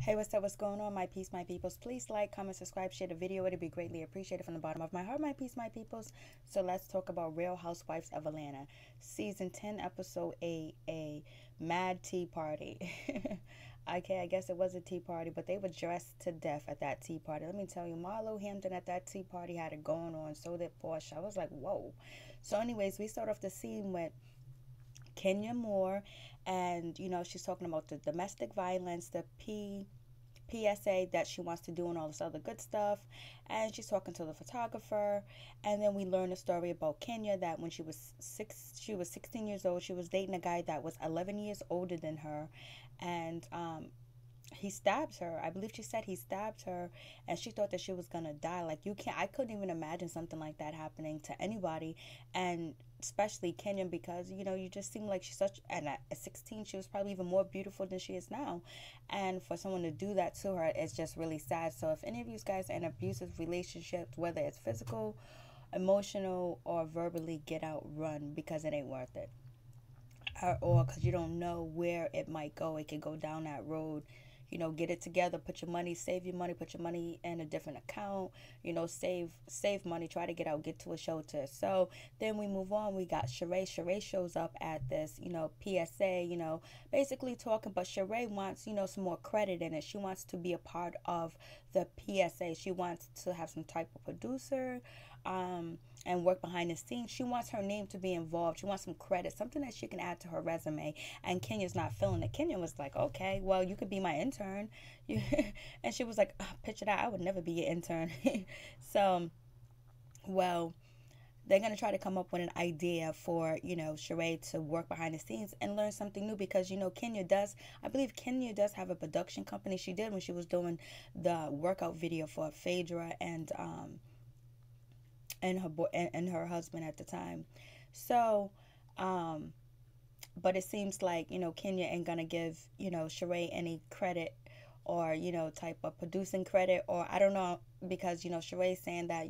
Hey, what's up? What's going on, my peace, my peoples? Please like, comment, subscribe, share the video. It'd be greatly appreciated from the bottom of my heart, my peace, my peoples. So let's talk about Real Housewives of Atlanta, season 10, episode 8, a mad tea party. Okay, I guess it was a tea party, but they were dressed to death at that tea party. Let me tell you, Marlo Hampton at that tea party had it going on. So did Portia. I was like, whoa. So, anyways, we start off the scene with Kenya Moore, and she's talking about the domestic violence, the PSA that she wants to do and all this other good stuff. And she's talking to the photographer. And then we learn a story about Kenya that when she was 16 years old, she was dating a guy that was 11 years older than her. And he stabs her. I believe she said he stabbed her, and she thought that she was gonna die. Like, I couldn't even imagine something like that happening to anybody, and especially Kenyon, because you just seem like she's such. And at 16, she was probably even more beautiful than she is now, and for someone to do that to her, it's just really sad. So if any of you guys are in abusive relationships, whether it's physical, emotional, or verbally, get out, run, because it ain't worth it. Or because you don't know where it might go. It could go down that road. Get it together, put your money, save your money, put your money in a different account, save money, try to get out, get to a shelter. So then we move on. We got Sheree. Sheree shows up at this, PSA, basically talking, but Sheree wants, some more credit in it. She wants to be a part of the PSA. She wants to have some type of producer, and work behind the scenes. She wants her name to be involved. She wants some credit, something that she can add to her resume. And Kenya's not feeling it. Kenya was like, okay, well, you could be my intern. And she was like, oh, picture that. I would never be your intern. So, well, they're going to try to come up with an idea for, Sheree to work behind the scenes and learn something new, because, I believe Kenya does have a production company. She did when she was doing the workout video for Phaedra and her boy and her husband at the time. So, but it seems like Kenya ain't gonna give Sheree any credit, or type of producing credit, or I don't know, because Sheree's saying that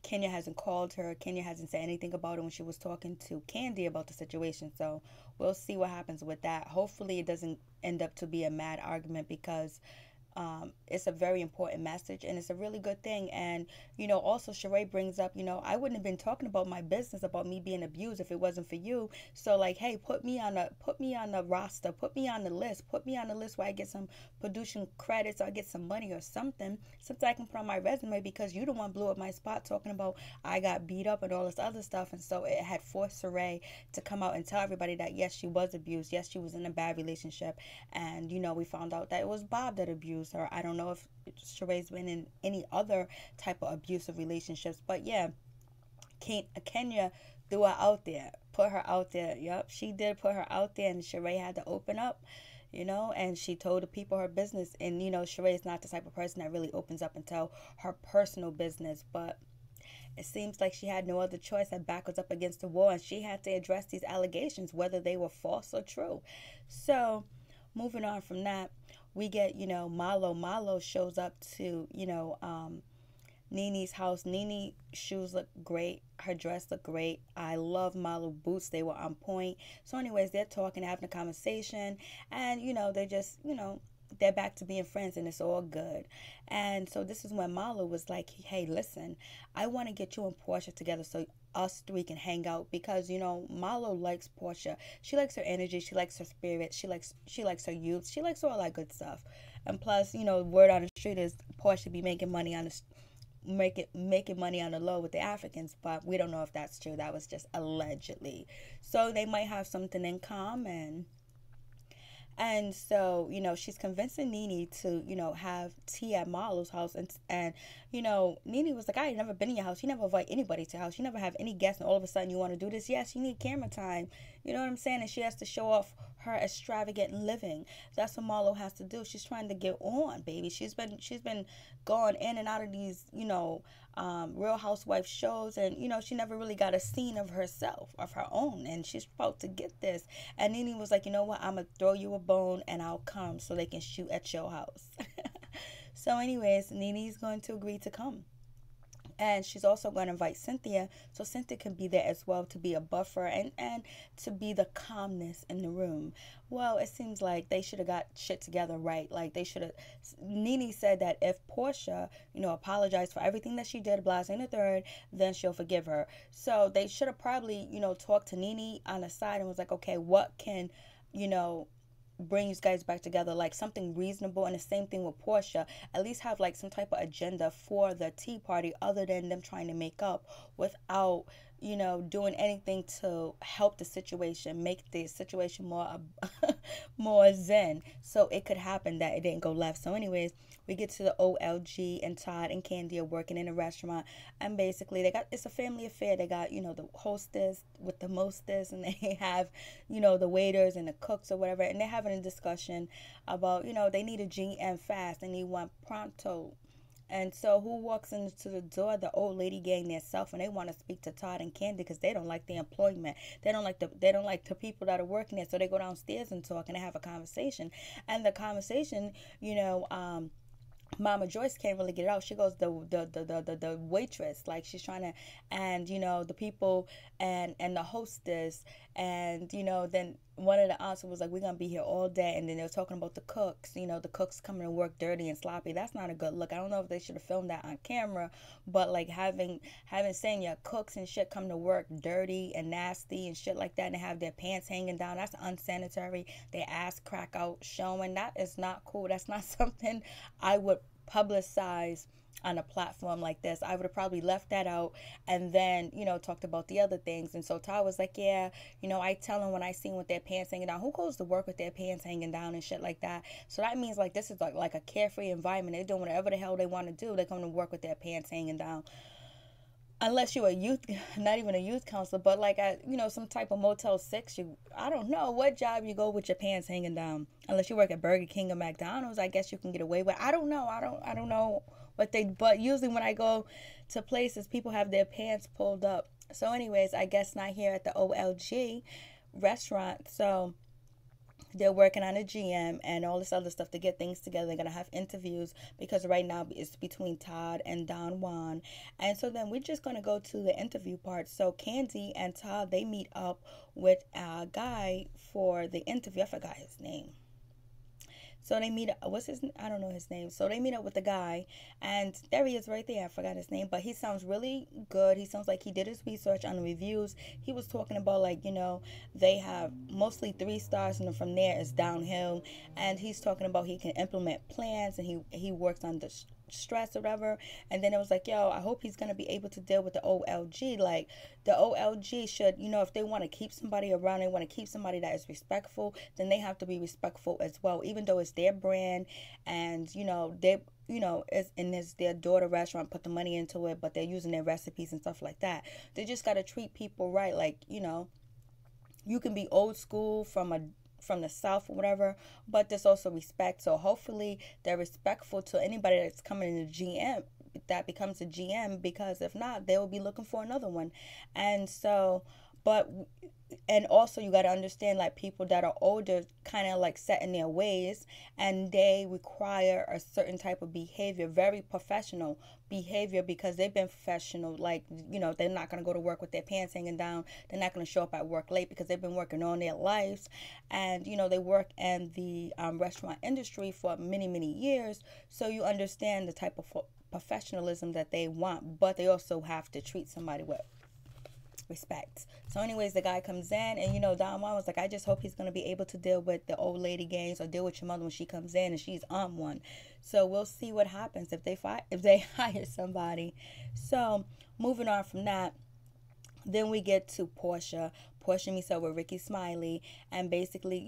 Kenya hasn't called her. Kenya hasn't said anything about it when she was talking to Candy about the situation. So we'll see what happens with that. Hopefully it doesn't end up to be a mad argument, because it's a very important message, and it's a really good thing. And also Sheree brings up, I wouldn't have been talking about my business, about me being abused, if it wasn't for you. So, like, hey, put me on the roster, put me on the list, where I get some production credits, or I get some money or something I can put on my resume, because you the one blew up my spot talking about I got beat up and all this other stuff. And so it had forced Sheree to come out and tell everybody that yes, she was abused, yes, she was in a bad relationship. And we found out that it was Bob that abused her. I don't know if Sheree's been in any other type of abusive relationships, but yeah, Kenya threw her out there, put her out there. Yep, she did put her out there, and Sheree had to open up, and she told the people her business. And Sheree is not the type of person that really opens up and tell her personal business, but it seems like she had no other choice. Her back was up against the wall, and she had to address these allegations, whether they were false or true. So, moving on from that, we get, Malo. Malo shows up to, Nini's house. Nene shoes look great. Her dress looked great. I love Malo boots. They were on point. So anyways, they're talking, having a conversation, and, they just, they're back to being friends, and it's all good. And so this is when Malo was like, hey, listen, I want to get you and Portia together so us three can hang out, because Malo likes Portia. She likes her energy, she likes her spirit, she likes her youth, she likes all that good stuff. And plus, word on the street is Portia be making money on the low with the Africans, but we don't know if that's true. That was just allegedly. So they might have something in common. And so, she's convincing Nene to, have tea at Marlo's house. And Nene was like, I ain't never been in your house. You never invite anybody to your house. You never have any guests. And all of a sudden you want to do this. Yes, you need camera time. You know what I'm saying? And she has to show off her extravagant living. That's what Marlo has to do. She's trying to get on, baby. She's been going in and out of these, Real Housewife shows, and she never really got a scene of herself, of her own, and she's about to get this. And Nene was like, you know what, I'm gonna throw you a bone and I'll come so they can shoot at your house. So anyways, Nene's going to agree to come. And she's also going to invite Cynthia, so Cynthia can be there as well to be a buffer and to be the calmness in the room. Well, it seems like they should have got shit together, right? Like they should have. Nene said that if Portia, apologized for everything that she did, blasting the third, then she'll forgive her. So they should have probably, talked to Nene on the side and was like, okay, what can, bring you guys back together, like something reasonable. And the same thing with Portia, at least have like some type of agenda for the tea party other than them trying to make up without doing anything to help the situation, make the situation more more zen, so it could happen that it didn't go left. So anyways, we get to the OLG, and Todd and Candy are working in a restaurant, and basically it's a family affair. They got the hostess with the mostess, and they have the waiters and the cooks or whatever, and they're having a discussion about they need a GM fast, and they want pronto. And so who walks into the door? The old lady gang themselves, and they want to speak to Todd and Candy because they don't like the employment. They don't like the people that are working there. So they go downstairs and talk, and they have a conversation. And the conversation, Mama Joyce can't really get it out. She goes, the waitress, like she's trying to, and the people and the hostess, and then one of the aunts was like, we're gonna be here all day. And then they were talking about the cooks, the cooks coming to work dirty and sloppy. That's not a good look. I don't know if they should have filmed that on camera, but like having saying your cooks and shit come to work dirty and nasty and shit like that, and they have their pants hanging down, that's unsanitary. Their ass crack out showing, that is not cool. That's not something I would publicize on a platform like this. I would have probably left that out and then, talked about the other things. And so Todd was like, yeah, I tell them when I see them with their pants hanging down. Who goes to work with their pants hanging down and shit like that? So that means like this is like a carefree environment. They're doing whatever the hell they want to do. They come to work with their pants hanging down. Unless you're a youth, not even a youth counselor, but like at, some type of Motel 6, I don't know what job you go with your pants hanging down. Unless you work at Burger King or McDonald's, I guess you can get away with. I don't know. I don't know but usually when I go to places, people have their pants pulled up. So anyways, I guess not here at the OLG restaurant. So they're working on a GM and all this other stuff to get things together. They're going to have interviews because right now it's between Todd and Don Juan. And so then we're just going to go to the interview part. So Candy and Todd, they meet up with a guy for the interview. I forgot his name. So they meet up, I don't know his name. So they meet up with the guy, and there he is right there. I forgot his name, but he sounds really good. He sounds like he did his research on the reviews. He was talking about like, they have mostly 3 stars, and then from there it's downhill. And he's talking about he can implement plans, and he works on the stress or whatever. And then it was like, yo, I hope he's going to be able to deal with the OLG. Like the OLG should, if they want to keep somebody around, they want to keep somebody that is respectful, then they have to be respectful as well, even though it's their brand. And they it's their daughter restaurant, put the money into it, but they're using their recipes and stuff like that. They just got to treat people right. Like you can be old school from the South or whatever, but there's also respect. So hopefully they're respectful to anybody that's coming in the GM that becomes a GM, because if not, they will be looking for another one. And so, and also you got to understand, like, people that are older kind of like set in their ways, and they require a certain type of behavior, very professional behavior, because they've been professional. Like, they're not going to go to work with their pants hanging down. They're not going to show up at work late because they've been working all their lives. And, they work in the restaurant industry for many, many years. So you understand the type of professionalism that they want, but they also have to treat somebody with respect. So anyways, the guy comes in, and Don Juan was like, I just hope he's going to be able to deal with the old lady gangs, or deal with your mother when she comes in and she's on one. So we'll see what happens if they hire somebody. So moving on from that, then we get to Portia meets up with Ricky Smiley, and basically,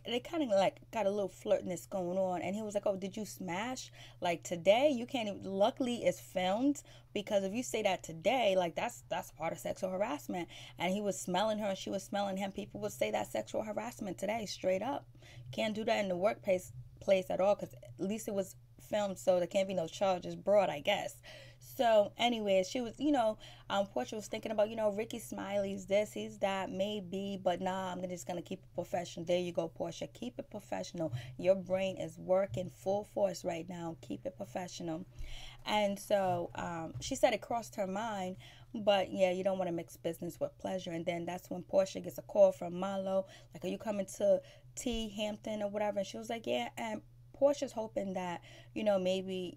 they kind of like got a little flirtiness going on. And he was like, oh, did you smash? Like today? You can't even, luckily it's filmed, because if you say that today, like that's part of sexual harassment. And he was smelling her and she was smelling him. People would say that's sexual harassment today, straight up. Can't do that in the workplace at all, because at least it was filmed, so there can't be no charges brought, I guess. So, anyways, she was, Portia was thinking about, Ricky Smiley's this, he's that, maybe, but nah, I'm just gonna keep it professional. There you go, Portia. Keep it professional. Your brain is working full force right now. Keep it professional. And so she said it crossed her mind, but yeah, you don't want to mix business with pleasure. And then that's when Portia gets a call from Marlo, like, are you coming to T Hampton or whatever? And she was like, yeah. And Portia's hoping that, maybe,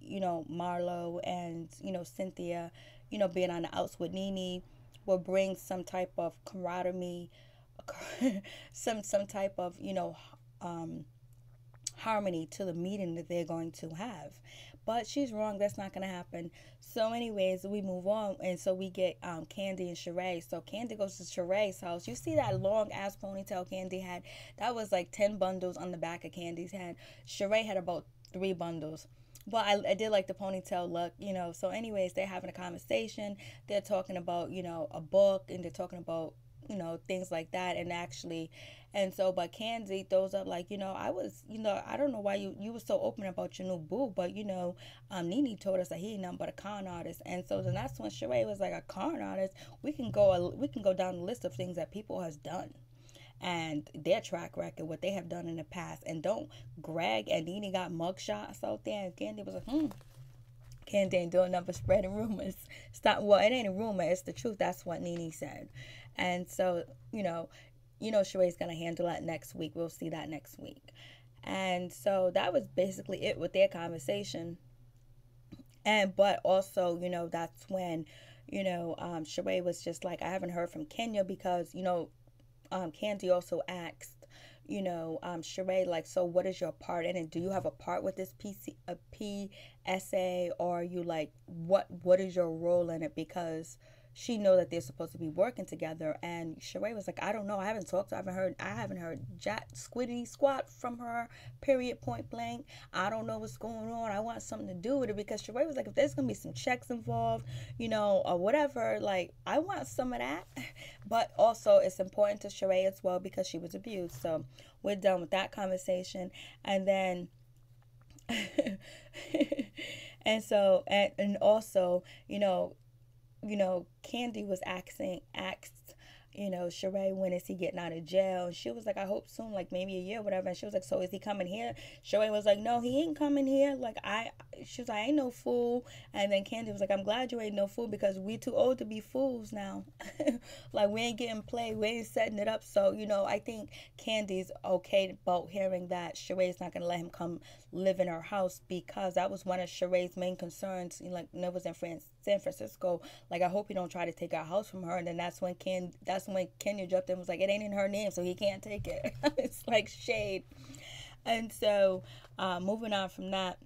Marlo and, Cynthia, being on the outs with Nene will bring some type of camaraderie, some type of, harmony to the meeting that they're going to have. But she's wrong. That's not going to happen. So anyways, we move on. And so we get Candy and Sheree. So Candy goes to Sheree's house. You see that long ass ponytail Candy had? That was like 10 bundles on the back of Candy's head. Sheree had about 3 bundles. But I did like the ponytail look, So anyways, they're having a conversation. They're talking about, a book. And they're talking about, things like that. And so, but Candy throws up like, I was, I don't know why you were so open about your new boo, but, Nene told us that he ain't nothing but a con artist. And so then that's when Sheree was like, a con artist? We can go down the list of things that people has done and their track record, what they have done in the past. And don't Greg and Nene got mugshots out there, and Candy was like, Candy ain't doing nothing but spreading rumors. Stop. Well, it ain't a rumor, it's the truth. That's what Nene said. And so, Sheree's going to handle that next week. We'll see that next week. And so that was basically it with their conversation. But also, that's when, Sheree was just like, I haven't heard from Kenya because, Candy also asked, Sheree, like, so what is your part in it? Do you have a part with this PSA, or are you like, what is your role in it? Because she know that they're supposed to be working together. And Sheree was like, I don't know. I haven't talked to her. I haven't heard jack squiddy squat from her, period, point blank. I don't know what's going on. I want something to do with it, because Sheree was like, if there's going to be some checks involved, or whatever, like, I want some of that. But also it's important to Sheree as well because she was abused. So we're done with that conversation. And then and so and also, Candy was asked, Sheree, when is he getting out of jail? And she was like, I hope soon, like maybe a year, whatever. And she was like, so is he coming here? Sheree was like, no, he ain't coming here. Like, she was like, I ain't no fool. And then Candy was like, I'm glad you ain't no fool, because we too old to be fools now. Like, we ain't getting played. We ain't setting it up. So, I think Candy's okay about hearing that Sheree's not going to let him come live in her house, because that was one of Sheree's main concerns. Like, when it was in San Francisco, like, I hope he don't try to take our house from her. And then that's when Kenya jumped in and was like, it ain't in her name, so he can't take it. It's like shade. And so moving on from that,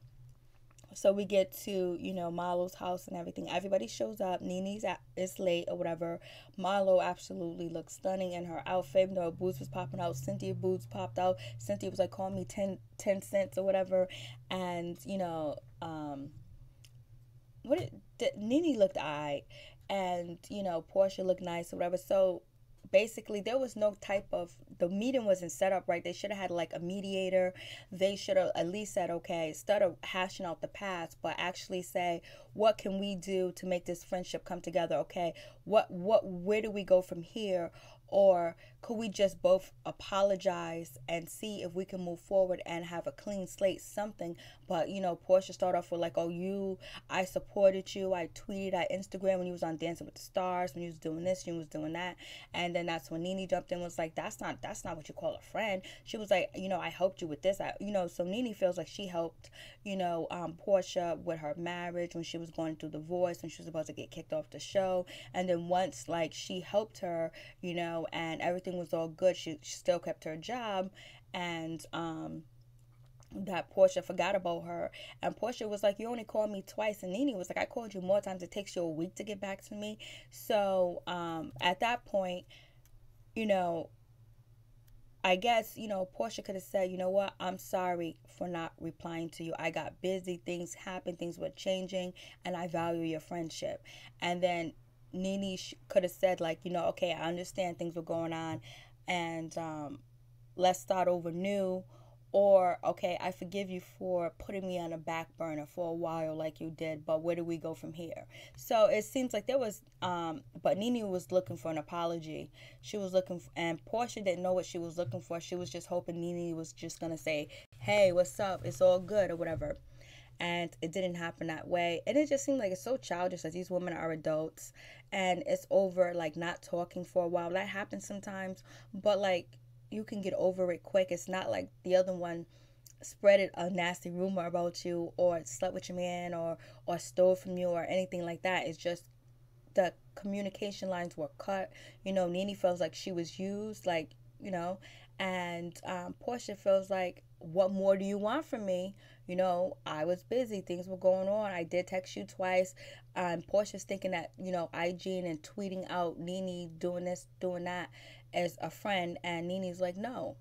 so we get to, Marlo's house and everything. Everybody shows up. Nene's is late or whatever. Marlo absolutely looks stunning in her outfit. Her boobs was popping out. Cynthia's boobs popped out. Cynthia was like, call me 10 cents or whatever. And, Nene looked alright. And, Portia looked nice or whatever. So basically there was no type of, the meeting wasn't set up right. They should have had like a mediator. They should have at least said, okay, instead of hashing out the past, but actually say, what can we do to make this friendship come together? Okay, where do we go from here? Or could we just both apologize and see if we can move forward and have a clean slate, something? But, Portia started off with like, I supported you. I tweeted at Instagram when you was on Dancing with the Stars, when you was doing this, you was doing that. And then that's when Nene jumped in and was like, that's not what you call a friend. She was like, I helped you with this. So Nene feels like she helped, Portia with her marriage when she was going through divorce, when she was about to get kicked off the show. And then once like she helped her, and everything was all good, she still kept her job, and that Portia forgot about her. And Portia was like, you only called me twice. And Nene was like, I called you more times. It takes you a week to get back to me. So at that point, I guess, Portia could have said, you know what, I'm sorry for not replying to you. I got busy, things happened, things were changing, and I value your friendship. And then Nene could have said, like, okay, I understand things were going on, and let's start over new, Or, okay, I forgive you for putting me on a back burner for a while like you did, but where do we go from here? So it seems like there was, but Nene was looking for an apology. She was looking for, and Portia didn't know what she was looking for. She was just hoping Nene was just going to say, hey, what's up? It's all good or whatever. And it didn't happen that way. And it just seemed like it's so childish that these women are adults and it's over, like, not talking for a while. That happens sometimes, but like, you can get over it quick. It's not like the other one spread a nasty rumor about you or slept with your man or stole from you or anything like that. It's just the communication lines were cut. Nene feels like she was used, like, and Portia feels like, what more do you want from me? I was busy. Things were going on. I did text you twice. Portia's thinking that, IG and tweeting out Nene doing this, doing that as a friend. And Nene's like, no.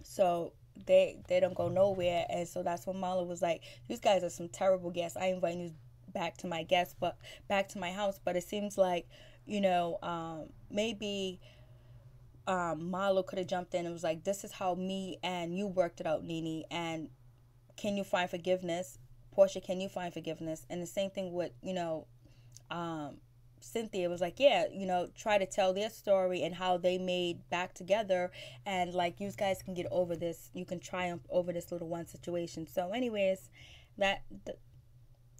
So they don't go nowhere. And so that's when Marlo was like, these guys are some terrible guests. I invite you back to my house. But it seems like, maybe Marlo could have jumped in and was like, this is how me and you worked it out, Nene, and can you find forgiveness? Portia, can you find forgiveness? And the same thing with, Cynthia was like, yeah, try to tell their story and how they made back together, and like, you guys can get over this. You can triumph over this little one situation. So anyways,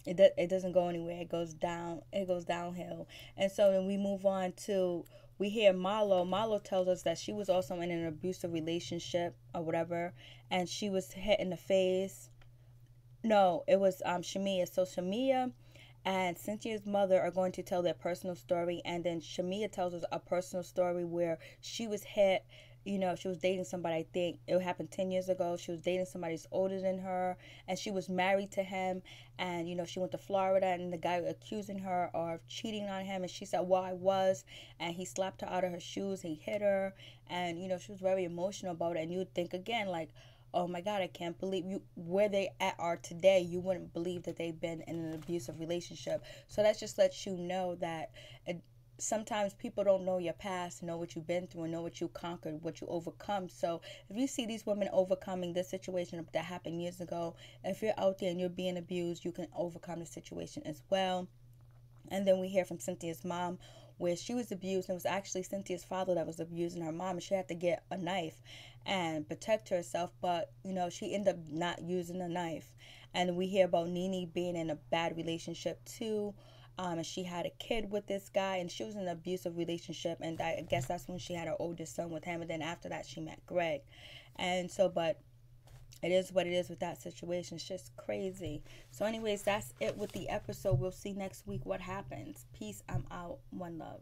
it doesn't go anywhere. It goes downhill. And so then we move on to, we hear Marlo tells us that she was also in an abusive relationship or whatever, and she was hit in the face. No, it was Shamia. So Shamia and Cynthia's mother are going to tell their personal story, and then Shamia tells us a personal story where she was hit. She was dating somebody, I think it happened 10 years ago. She was dating somebody who's older than her, and she was married to him. And, she went to Florida, and the guy accusing her of cheating on him. And she said, well, I was. And he slapped her out of her shoes. He hit her. And, she was very emotional about it. And you would think again, like, oh my God, I can't believe you, where they are today. You wouldn't believe that they've been in an abusive relationship. So that just lets you know that sometimes people don't know your past, know what you've been through, and know what you conquered, what you overcome. So if you see these women overcoming this situation that happened years ago, if you're out there and you're being abused, you can overcome the situation as well. And then we hear from Cynthia's mom, where she was abused, and it was actually Cynthia's father that was abusing her mom, and she had to get a knife and protect herself, but she ended up not using the knife. And we hear about Nene being in a bad relationship too, and she had a kid with this guy, and she was in an abusive relationship, and I guess that's when she had her oldest son with him, and then after that she met Greg. And so, but it is what it is with that situation. It's just crazy. So anyways, that's it with the episode. We'll see next week what happens. Peace. I'm out. One love.